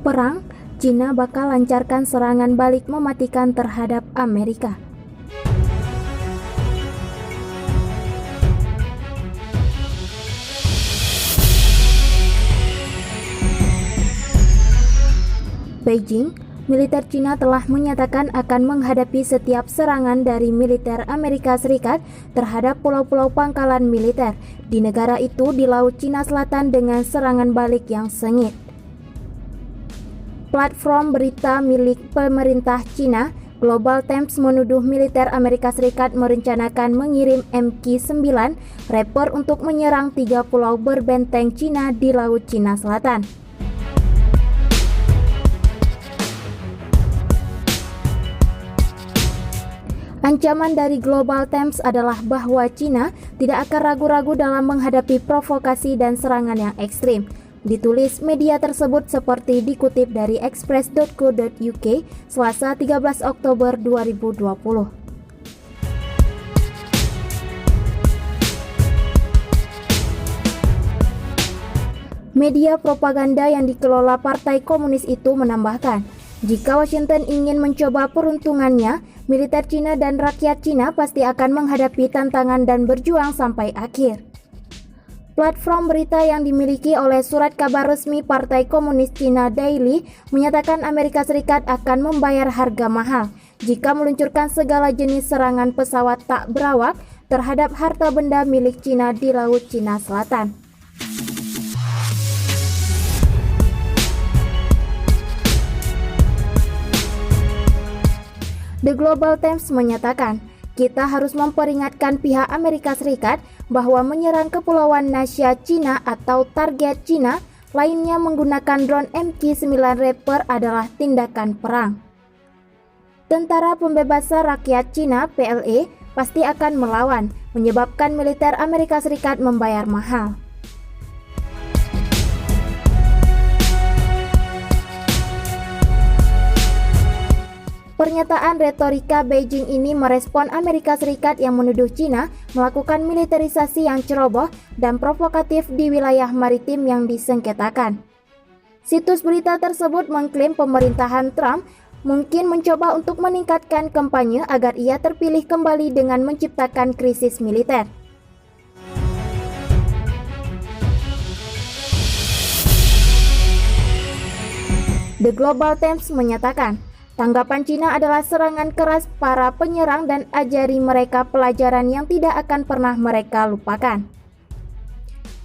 Perang, Cina bakal lancarkan serangan balik mematikan terhadap Amerika. Beijing, militer Cina telah menyatakan akan menghadapi setiap serangan dari militer Amerika Serikat terhadap pulau-pulau pangkalan militer di negara itu di Laut Cina Selatan dengan serangan balik yang sengit. Platform berita milik pemerintah Cina, Global Times, menuduh militer Amerika Serikat merencanakan mengirim MQ-9 Reaper untuk menyerang 3 pulau berbenteng Cina di Laut Cina Selatan. Ancaman dari Global Times adalah bahwa Cina tidak akan ragu-ragu dalam menghadapi provokasi dan serangan yang ekstrim. Ditulis media tersebut seperti dikutip dari express.co.uk Selasa 13 Oktober 2020. Media propaganda yang dikelola Partai Komunis itu menambahkan, jika Washington ingin mencoba peruntungannya, militer Cina dan rakyat Cina pasti akan menghadapi tantangan dan berjuang sampai akhir. Platform berita yang dimiliki oleh surat kabar resmi Partai Komunis Cina Daily menyatakan Amerika Serikat akan membayar harga mahal jika meluncurkan segala jenis serangan pesawat tak berawak terhadap harta benda milik Cina di Laut Cina Selatan. The Global Times menyatakan, kita harus memperingatkan pihak Amerika Serikat bahwa menyerang kepulauan Nasia Cina atau target Cina lainnya menggunakan drone MQ-9 Reaper adalah tindakan perang. Tentara Pembebasan Rakyat Cina (PLA) pasti akan melawan, menyebabkan militer Amerika Serikat membayar mahal. Pernyataan retorika Beijing ini merespon Amerika Serikat yang menuduh Cina melakukan militerisasi yang ceroboh dan provokatif di wilayah maritim yang disengketakan. Situs berita tersebut mengklaim pemerintahan Trump mungkin mencoba untuk meningkatkan kampanye agar ia terpilih kembali dengan menciptakan krisis militer. The Global Times menyatakan, tanggapan Cina adalah serangan keras para penyerang dan ajari mereka pelajaran yang tidak akan pernah mereka lupakan.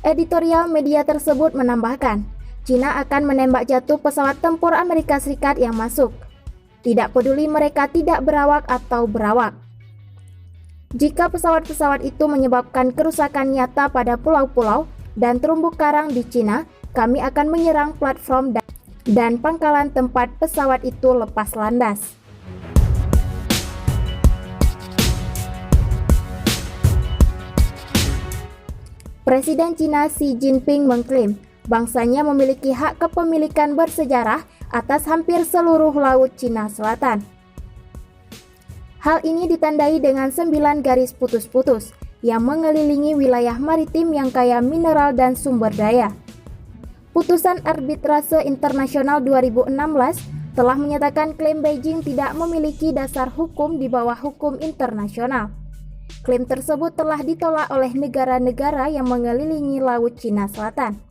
Editorial media tersebut menambahkan, Cina akan menembak jatuh pesawat tempur Amerika Serikat yang masuk. Tidak peduli mereka tidak berawak atau berawak. Jika pesawat-pesawat itu menyebabkan kerusakan nyata pada pulau-pulau dan terumbu karang di Cina, kami akan menyerang platform dan pangkalan tempat pesawat itu lepas landas. Presiden Cina Xi Jinping mengklaim bangsanya memiliki hak kepemilikan bersejarah atas hampir seluruh Laut Cina Selatan. Hal ini ditandai dengan 9 garis putus-putus yang mengelilingi wilayah maritim yang kaya mineral dan sumber daya. Putusan Arbitrase Internasional 2016 telah menyatakan klaim Beijing tidak memiliki dasar hukum di bawah hukum internasional. Klaim tersebut telah ditolak oleh negara-negara yang mengelilingi Laut Cina Selatan.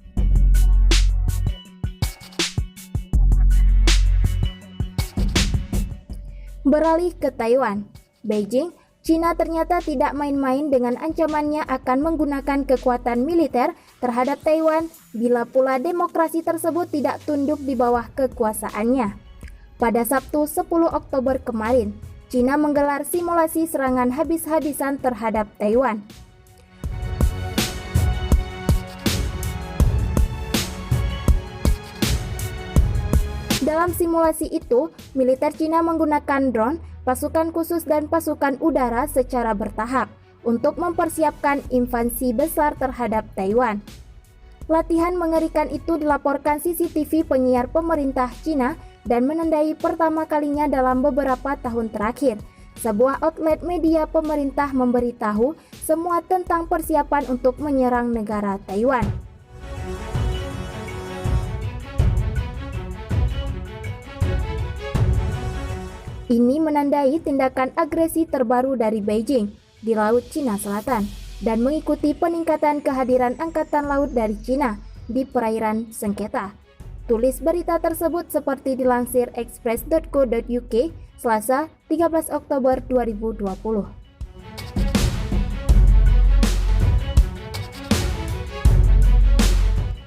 Beralih ke Taiwan, Beijing, Cina ternyata tidak main-main dengan ancamannya akan menggunakan kekuatan militer terhadap Taiwan bila pula demokrasi tersebut tidak tunduk di bawah kekuasaannya. Pada Sabtu 10 Oktober kemarin, Cina menggelar simulasi serangan habis-habisan terhadap Taiwan. Dalam simulasi itu, militer Cina menggunakan drone, pasukan khusus dan pasukan udara secara bertahap untuk mempersiapkan invasi besar terhadap Taiwan. Latihan mengerikan itu dilaporkan CCTV penyiar pemerintah Cina dan menandai pertama kalinya dalam beberapa tahun terakhir. Sebuah outlet media pemerintah memberitahu semua tentang persiapan untuk menyerang negara Taiwan. Ini menandai tindakan agresi terbaru dari Beijing di Laut Cina Selatan dan mengikuti peningkatan kehadiran Angkatan Laut dari Cina di perairan sengketa. Tulis berita tersebut seperti dilansir express.co.uk Selasa 13 Oktober 2020.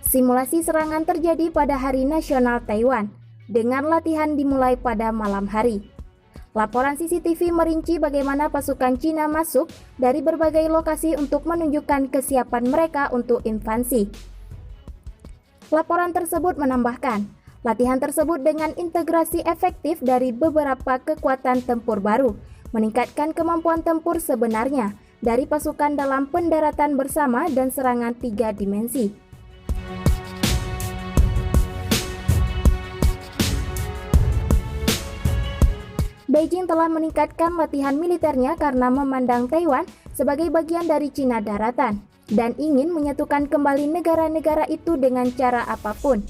Simulasi serangan terjadi pada Hari Nasional Taiwan dengan latihan dimulai pada malam hari. Laporan CCTV merinci bagaimana pasukan Cina masuk dari berbagai lokasi untuk menunjukkan kesiapan mereka untuk invasi. Laporan tersebut menambahkan, latihan tersebut dengan integrasi efektif dari beberapa kekuatan tempur baru, meningkatkan kemampuan tempur sebenarnya dari pasukan dalam pendaratan bersama dan serangan 3 dimensi. Beijing telah meningkatkan latihan militernya karena memandang Taiwan sebagai bagian dari Cina daratan dan ingin menyatukan kembali negara-negara itu dengan cara apapun.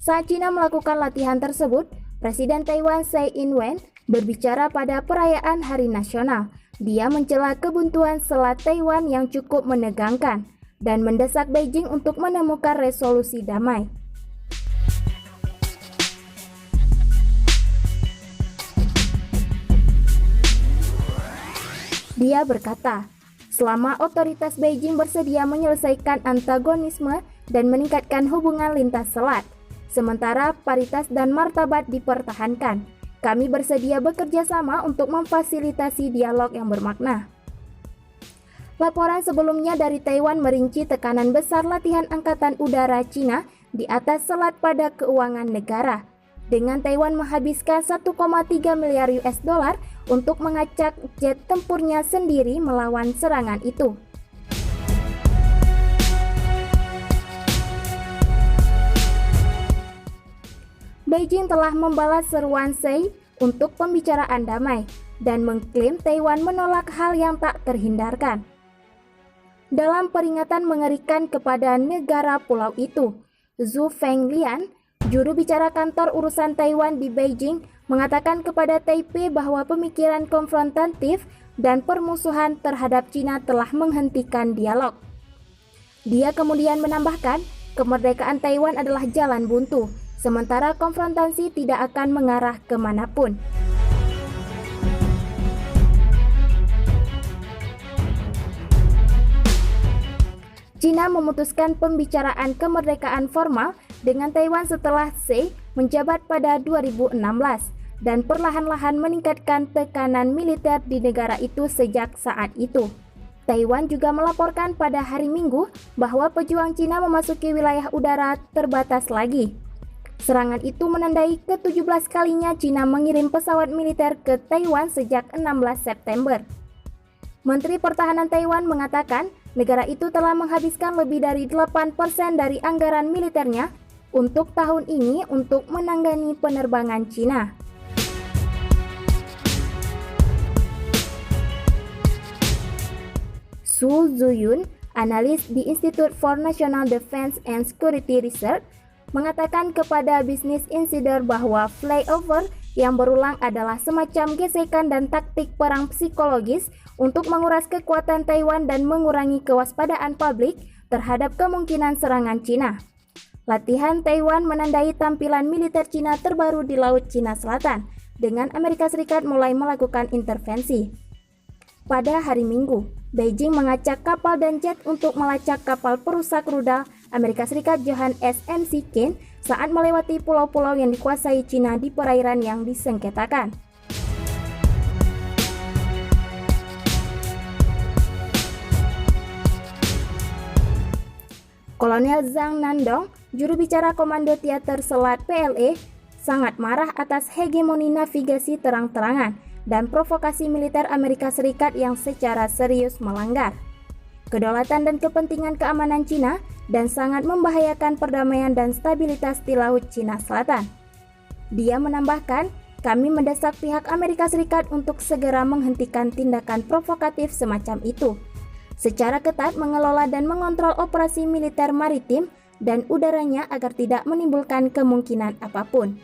Saat Cina melakukan latihan tersebut, Presiden Taiwan Tsai Ing-wen berbicara pada perayaan Hari Nasional. Dia mencela kebuntuan Selat Taiwan yang cukup menegangkan dan mendesak Beijing untuk menemukan resolusi damai. Dia berkata, selama otoritas Beijing bersedia menyelesaikan antagonisme dan meningkatkan hubungan lintas selat, sementara paritas dan martabat dipertahankan, kami bersedia bekerja sama untuk memfasilitasi dialog yang bermakna. Laporan sebelumnya dari Taiwan merinci tekanan besar latihan Angkatan Udara Cina di atas selat pada keuangan negara, dengan Taiwan menghabiskan 1,3 miliar US dollar untuk mengacak jet tempurnya sendiri melawan serangan itu. Beijing telah membalas seruan Tsai untuk pembicaraan damai dan mengklaim Taiwan menolak hal yang tak terhindarkan. Dalam peringatan mengerikan kepada negara pulau itu, Zhu Fenglian, juru bicara kantor urusan Taiwan di Beijing, mengatakan kepada Taipei bahwa pemikiran konfrontatif dan permusuhan terhadap Cina telah menghentikan dialog. Dia kemudian menambahkan, kemerdekaan Taiwan adalah jalan buntu, sementara konfrontasi tidak akan mengarah kemanapun. Cina memutuskan pembicaraan kemerdekaan formal dengan Taiwan setelah Tsai menjabat pada 2016 dan perlahan-lahan meningkatkan tekanan militer di negara itu sejak saat itu. Taiwan juga melaporkan pada hari Minggu bahwa pejuang Cina memasuki wilayah udara terbatas lagi. Serangan itu menandai ke-17 kalinya Cina mengirim pesawat militer ke Taiwan sejak 16 September. Menteri Pertahanan Taiwan mengatakan negara itu telah menghabiskan lebih dari 8% dari anggaran militernya untuk tahun ini untuk menangani penerbangan Cina. Su Zuyun, analis di Institute for National Defense and Security Research, mengatakan kepada Business Insider bahwa flyover yang berulang adalah semacam gesekan dan taktik perang psikologis untuk menguras kekuatan Taiwan dan mengurangi kewaspadaan publik terhadap kemungkinan serangan Cina. Latihan Taiwan menandai tampilan militer Cina terbaru di Laut Cina Selatan, dengan Amerika Serikat mulai melakukan intervensi. Pada hari Minggu, Beijing mengacak kapal dan jet untuk melacak kapal perusak rudal Amerika Serikat Johann S. McCain saat melewati pulau-pulau yang dikuasai Cina di perairan yang disengketakan. Kolonel Zhang Nandong, juru bicara Komando Teater Selat PLA, sangat marah atas hegemoni navigasi terang-terangan dan provokasi militer Amerika Serikat yang secara serius melanggar. kedaulatan dan kepentingan keamanan Cina dan sangat membahayakan perdamaian dan stabilitas di Laut Cina Selatan. Dia menambahkan, kami mendesak pihak Amerika Serikat untuk segera menghentikan tindakan provokatif semacam itu, secara ketat mengelola dan mengontrol operasi militer maritim dan udaranya agar tidak menimbulkan kemungkinan apapun.